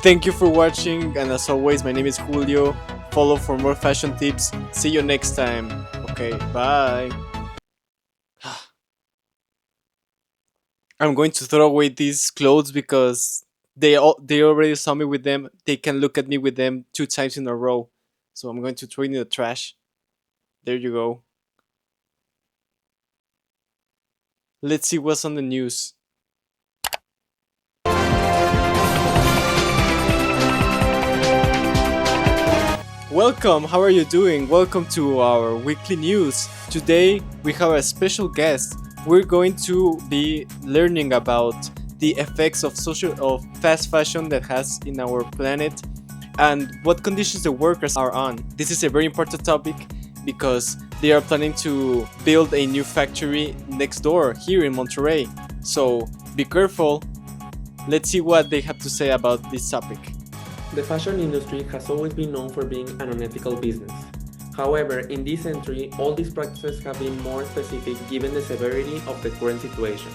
Thank you for watching, and as always, my name is Julio. Follow for more fashion tips. See you next time. Okay, bye. I'm going to throw away these clothes because they already saw me with them. They can look at me with them 2 times in a row. So I'm going to throw it in the trash. There you go. Let's see what's on the news. Welcome, how are you doing? Welcome to our weekly news. Today we have a special guest. We're going to be learning about the effects of fast fashion that has in our planet and what conditions the workers are on. This is a very important topic because they are planning to build a new factory next door here in Monterrey. So be careful. Let's see what they have to say about this topic. The fashion industry has always been known for being an unethical business. However, in this century, all these practices have been more specific given the severity of the current situation.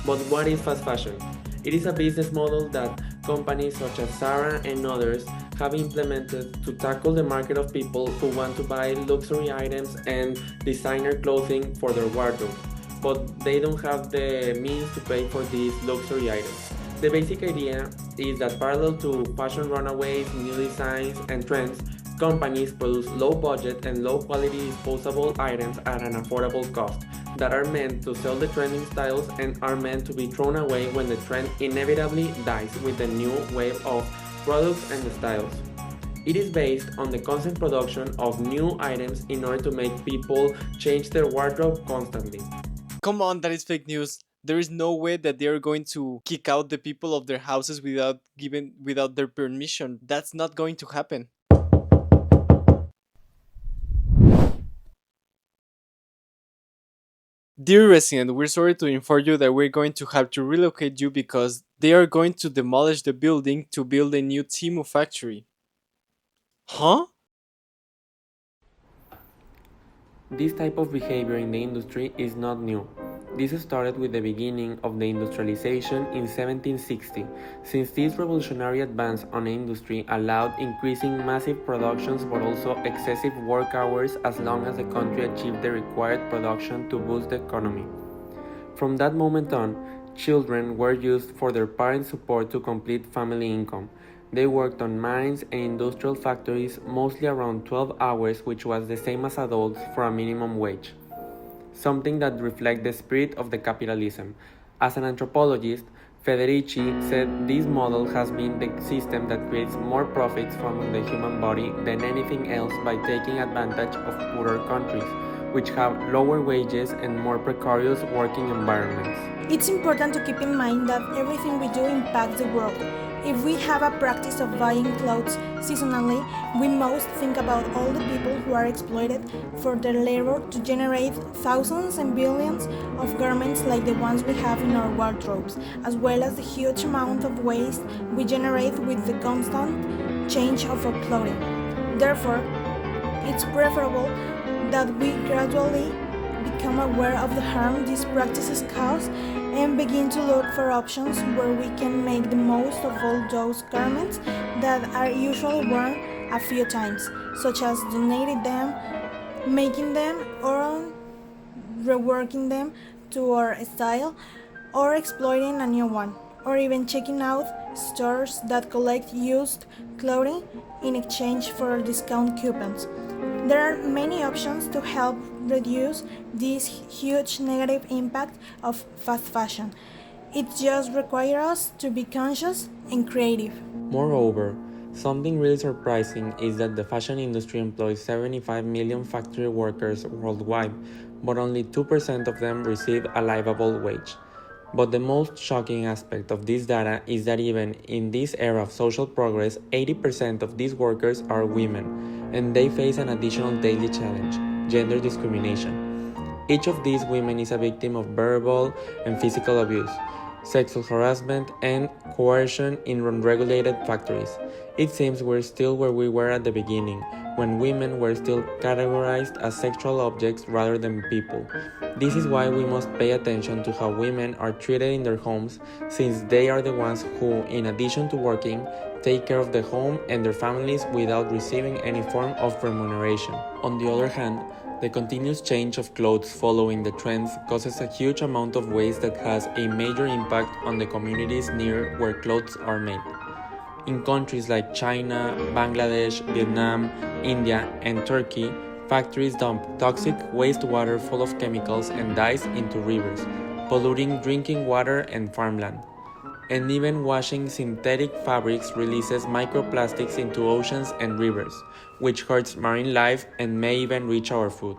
But what is fast fashion? It is a business model that companies such as Zara and others have implemented to tackle the market of people who want to buy luxury items and designer clothing for their wardrobe, but they don't have the means to pay for these luxury items. The basic idea is that parallel to fashion runaways, new designs, and trends, companies produce low budget and low quality disposable items at an affordable cost that are meant to sell the trending styles and are meant to be thrown away when the trend inevitably dies with the new wave of products and styles. It is based on the constant production of new items in order to make people change their wardrobe constantly. Come on, that is fake news. There is no way that they are going to kick out the people of their houses without their permission. That's not going to happen. Dear resident, we're sorry to inform you that we're going to have to relocate you because they are going to demolish the building to build a new Temu factory. Huh? This type of behavior in the industry is not new. This started with the beginning of the industrialization in 1760, since this revolutionary advance on the industry allowed increasing massive productions but also excessive work hours as long as the country achieved the required production to boost the economy. From that moment on, children were used for their parents' support to complete family income. They worked on mines and industrial factories mostly around 12 hours, which was the same as adults for a minimum wage. Something that reflects the spirit of the capitalism. As an anthropologist, Federici said this model has been the system that creates more profits from the human body than anything else by taking advantage of poorer countries, which have lower wages and more precarious working environments. It's important to keep in mind that everything we do impacts the world. If we have a practice of buying clothes seasonally, we must think about all the people who are exploited for their labor to generate thousands and billions of garments like the ones we have in our wardrobes, as well as the huge amount of waste we generate with the constant change of our clothing. Therefore, it's preferable that we gradually become aware of the harm these practices cause and begin to look for options where we can make the most of all those garments that are usually worn a few times, such as donating them, making them, or reworking them to our style, or exploiting a new one, or even checking out stores that collect used clothing in exchange for discount coupons. There are many options to help reduce this huge negative impact of fast fashion. It just requires us to be conscious and creative. Moreover, something really surprising is that the fashion industry employs 75 million factory workers worldwide, but only 2% of them receive a livable wage. But the most shocking aspect of this data is that even in this era of social progress, 80% of these workers are women, and they face an additional daily challenge: gender discrimination. Each of these women is a victim of verbal and physical abuse, sexual harassment, and coercion in unregulated factories. It seems we're still where we were at the beginning, when women were still categorized as sexual objects rather than people. This is why we must pay attention to how women are treated in their homes, since they are the ones who, in addition to working, take care of the home and their families without receiving any form of remuneration. On the other hand, the continuous change of clothes following the trends causes a huge amount of waste that has a major impact on the communities near where clothes are made. In countries like China, Bangladesh, Vietnam, India, and Turkey, factories dump toxic wastewater full of chemicals and dyes into rivers, polluting drinking water and farmland. And even washing synthetic fabrics releases microplastics into oceans and rivers, which hurts marine life and may even reach our food.